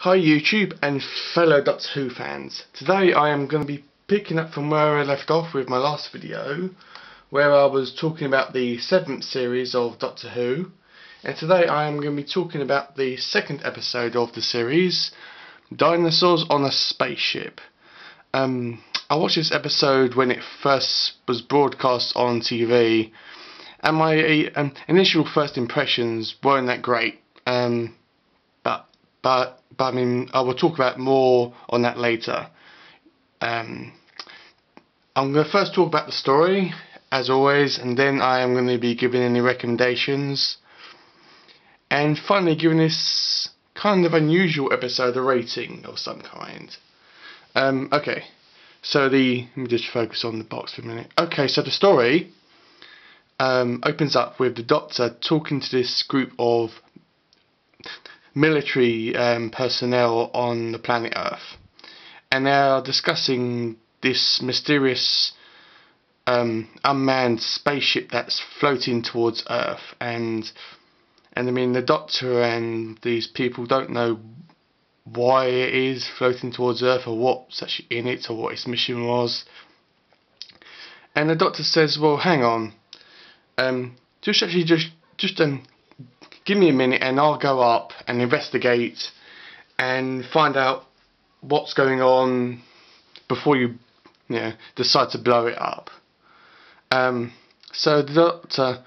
Hi YouTube and fellow Doctor Who fans. Today I am going to be picking up from where I left off with my last video, where I was talking about the 7th series of Doctor Who, and today I am going to be talking about the 2nd episode of the series, Dinosaurs on a Spaceship. I watched this episode when it first was broadcast on TV, and my initial first impressions weren't that great. But I mean, I will talk about more on that later. I'm going to first talk about the story, as always, and then I am going to be giving any recommendations, and finally giving this kind of unusual episode a rating of some kind. Okay, so let me just focus on the box for a minute. Okay, so the story opens up with the Doctor talking to this group of military personnel on the planet Earth, and they are discussing this mysterious unmanned spaceship that's floating towards Earth, and I mean, the Doctor and these people don't know why it is floating towards Earth or what's actually in it or what its mission was. And the Doctor says, well, hang on, just give me a minute and I'll go up and investigate and find out what's going on before you decide to blow it up. So the Doctor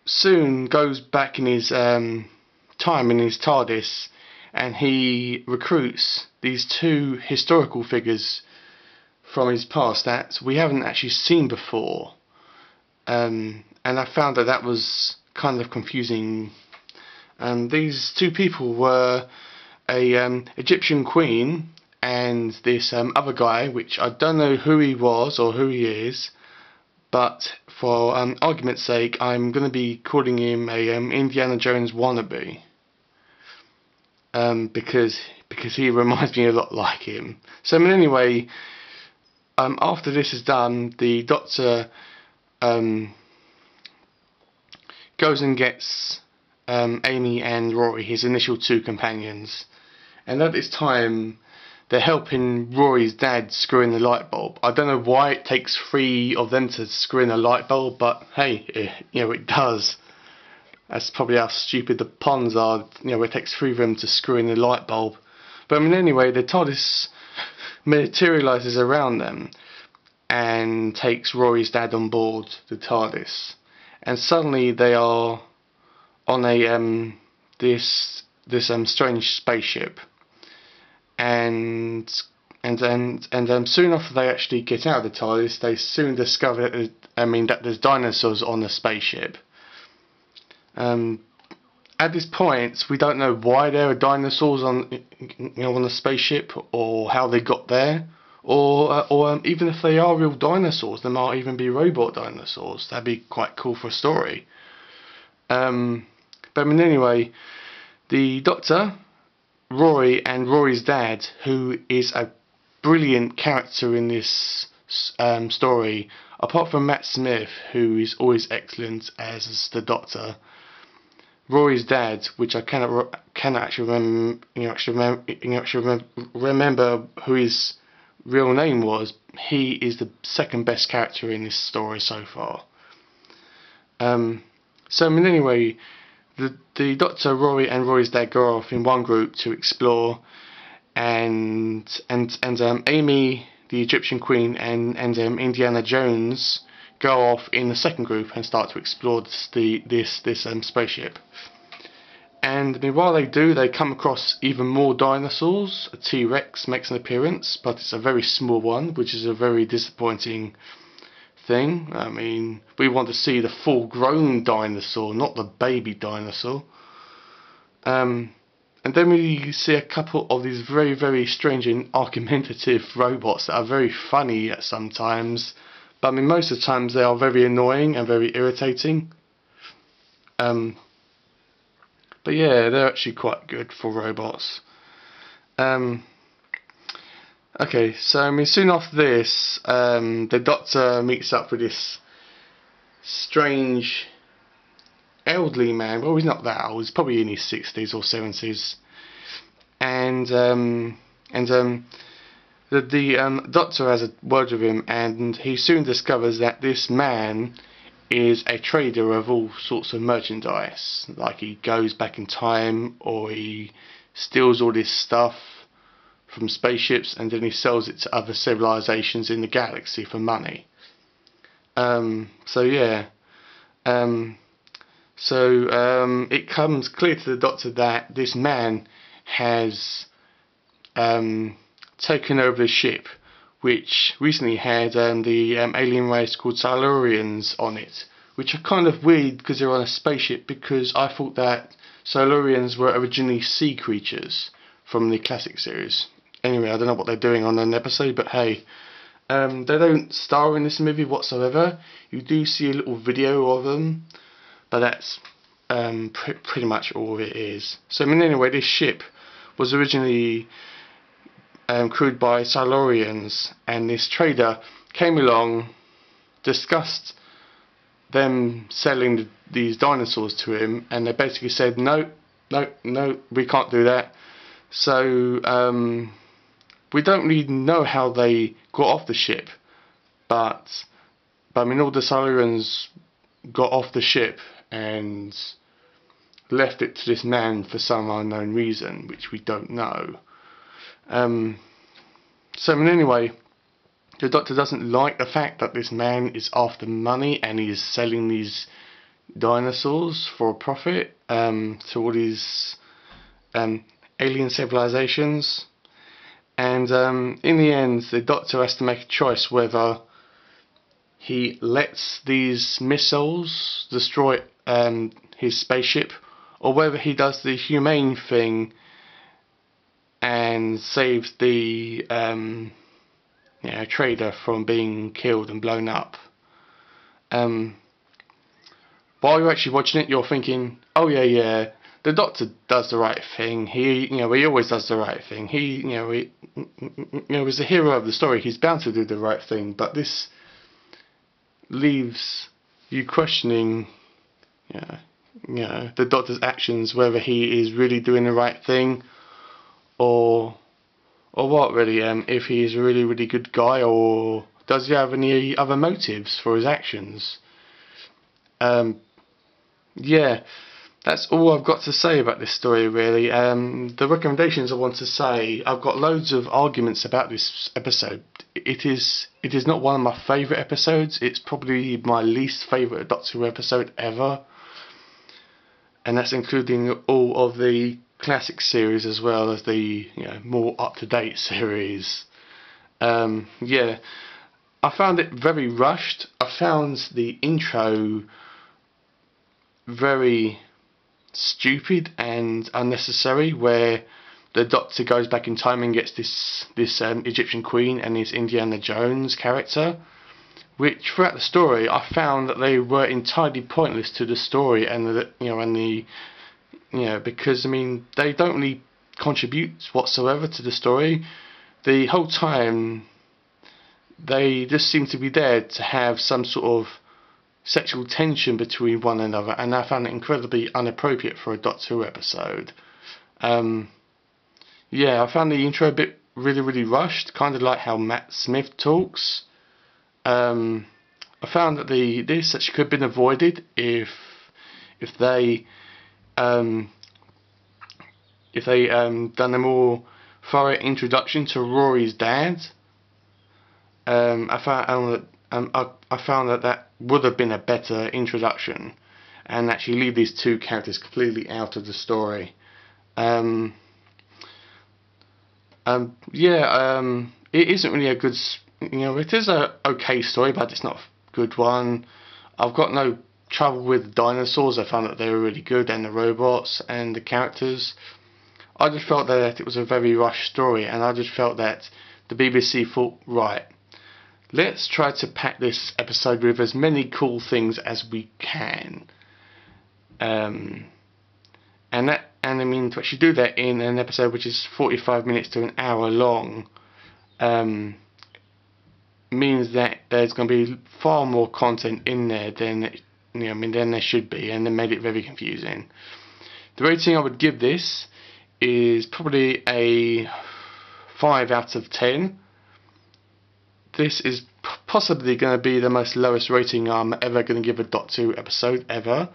soon goes back in his time in his TARDIS, and he recruits these two historical figures from his past that we haven't actually seen before. And I found that was kind of confusing. These two people were a Egyptian queen and this other guy, which I don't know who he was or who he is, but for argument's sake I'm going to be calling him a Indiana Jones wannabe, because he reminds me a lot like him. So anyway, after this is done, the Doctor goes and gets Amy and Rory, his initial two companions, and at this time they're helping Rory's dad screw in the light bulb. I don't know why it takes 3 of them to screw in a light bulb, but hey, it does. That's probably how stupid the ponds are. It takes 3 of them to screw in the light bulb. But I mean, anyway, the TARDIS materialises around them and takes Rory's dad on board the TARDIS. And suddenly they are on a this strange spaceship, and soon after they actually get out of the TARDIS, they soon discover that there's dinosaurs on the spaceship. At this point, we don't know why there are dinosaurs on the spaceship, or how they got there. Or even if they are real dinosaurs, they might even be robot dinosaurs. That'd be quite cool for a story. But I mean, anyway, the Doctor, Rory, and Rory's dad, who is a brilliant character in this story, apart from Matt Smith, who is always excellent as the Doctor. Rory's dad, which I cannot actually remember who his real name was, he is the second best character in this story so far. So I mean, anyway, the Doctor, Rory, and Rory's dad go off in one group to explore, and Amy, the Egyptian queen, and Indiana Jones go off in the second group and start to explore this spaceship. And I mean, while they do, they come across even more dinosaurs. A T-Rex makes an appearance, but it's a very small one, which is a very disappointing thing. I mean, we want to see the full-grown dinosaur, not the baby dinosaur. And then we see a couple of these very, very strange and argumentative robots that are very funny at some times, but I mean, most of the times they are very annoying and very irritating. But yeah, they're actually quite good for robots. Okay, so I mean, soon after this, the Doctor meets up with this strange elderly man. Well, he's not that old. He's probably in his 60s or 70s. and the Doctor has a word with him, and he soon discovers that this man is a trader of all sorts of merchandise. Like, he goes back in time, or he steals all this stuff from spaceships and then he sells it to other civilizations in the galaxy for money. So yeah. It comes clear to the Doctor that this man has taken over the ship, which recently had the alien race called Silurians on it, which are kind of weird because they're on a spaceship, because I thought that Silurians were originally sea creatures from the classic series. Anyway, I don't know what they're doing on an episode, but hey, they don't star in this movie whatsoever. You do see a little video of them, but that's pretty much all it is. So I mean, anyway, this ship was originally crewed by Silurians, and this trader came along, discussed them selling these dinosaurs to him, and they basically said no, we can't do that. So we don't really know how they got off the ship, but I mean, all the Silurians got off the ship and left it to this man for some unknown reason, which we don't know. So I mean, anyway, the Doctor doesn't like the fact that this man is after money and he's selling these dinosaurs for a profit to all these alien civilizations. And in the end, the Doctor has to make a choice whether he lets these missiles destroy his spaceship, or whether he does the humane thing and saves the trader from being killed and blown up. While you're actually watching it, you're thinking, oh yeah, the Doctor does the right thing. He always does the right thing. He is the hero of the story. He's bound to do the right thing. But this leaves you questioning, the Doctor's actions, whether he is really doing the right thing, or what really. If he is a really, really good guy, or does he have any other motives for his actions? Yeah. That's all I've got to say about this story, really. The recommendations I want to say, I've got loads of arguments about this episode. It is not one of my favourite episodes. It's probably my least favourite Doctor Who episode ever, and that's including all of the classic series as well as the more up-to-date series. Yeah, I found it very rushed. I found the intro very stupid and unnecessary, where the Doctor goes back in time and gets this Egyptian Queen and this Indiana Jones character, which throughout the story I found that they were entirely pointless to the story, and because I mean, they don't really contribute whatsoever to the story. The whole time they just seem to be there to have some sort of sexual tension between one another, and I found it incredibly inappropriate for a Doctor Who episode. Yeah, I found the intro a bit really rushed, kind of like how Matt Smith talks. I found that this actually could have been avoided if they done a more thorough introduction to Rory's dad. I found that would have been a better introduction, and actually leave these two characters completely out of the story. It isn't really a good, it is a okay story, but it's not a good one. I've got no trouble with dinosaurs. I found that they were really good, and the robots and the characters. I just felt that it was a very rushed story, and I just felt that the BBC thought, right, let's try to pack this episode with as many cool things as we can. And I mean, to actually do that in an episode which is 45 minutes to an hour long, means that there's going to be far more content in there than than there should be, and it made it very confusing. The rating I would give this is probably a 5 out of 10. This is possibly going to be the most lowest rating I'm ever going to give a Doctor Who episode ever.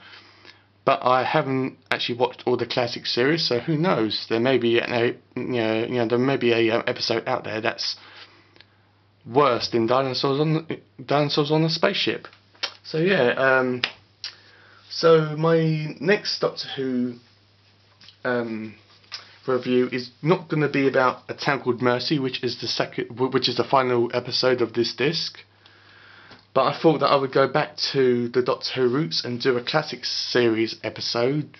But I haven't actually watched all the classic series, so who knows? There may be there may be a episode out there that's worse than Dinosaurs on a Spaceship. So yeah, so my next Doctor Who review is not going to be about A Town Called Mercy, which is the final episode of this disc. But I thought that I would go back to the Doctor Who roots and do a classic series episode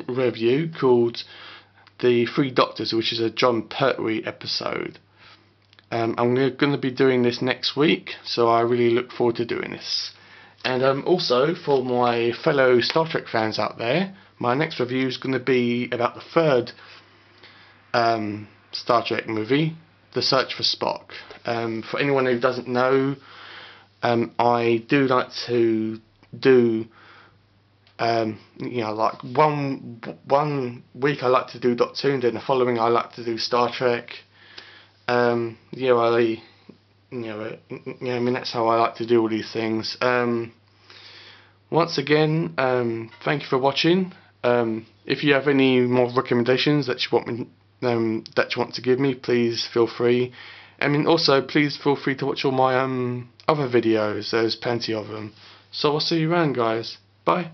review called The Three Doctors, which is a John Pertwee episode. I'm going to be doing this next week, so I really look forward to doing this. And also, for my fellow Star Trek fans out there, my next review is going to be about the third Star Trek movie, The Search for Spock. For anyone who doesn't know, I do like to do, like one week I like to do Doctor Who, and then the following I like to do Star Trek. I mean, that's how I like to do all these things. Once again, thank you for watching. If you have any more recommendations that you want to give me, please feel free. I mean, also please feel free to watch all my other videos. There's plenty of them. So I'll see you around, guys. Bye.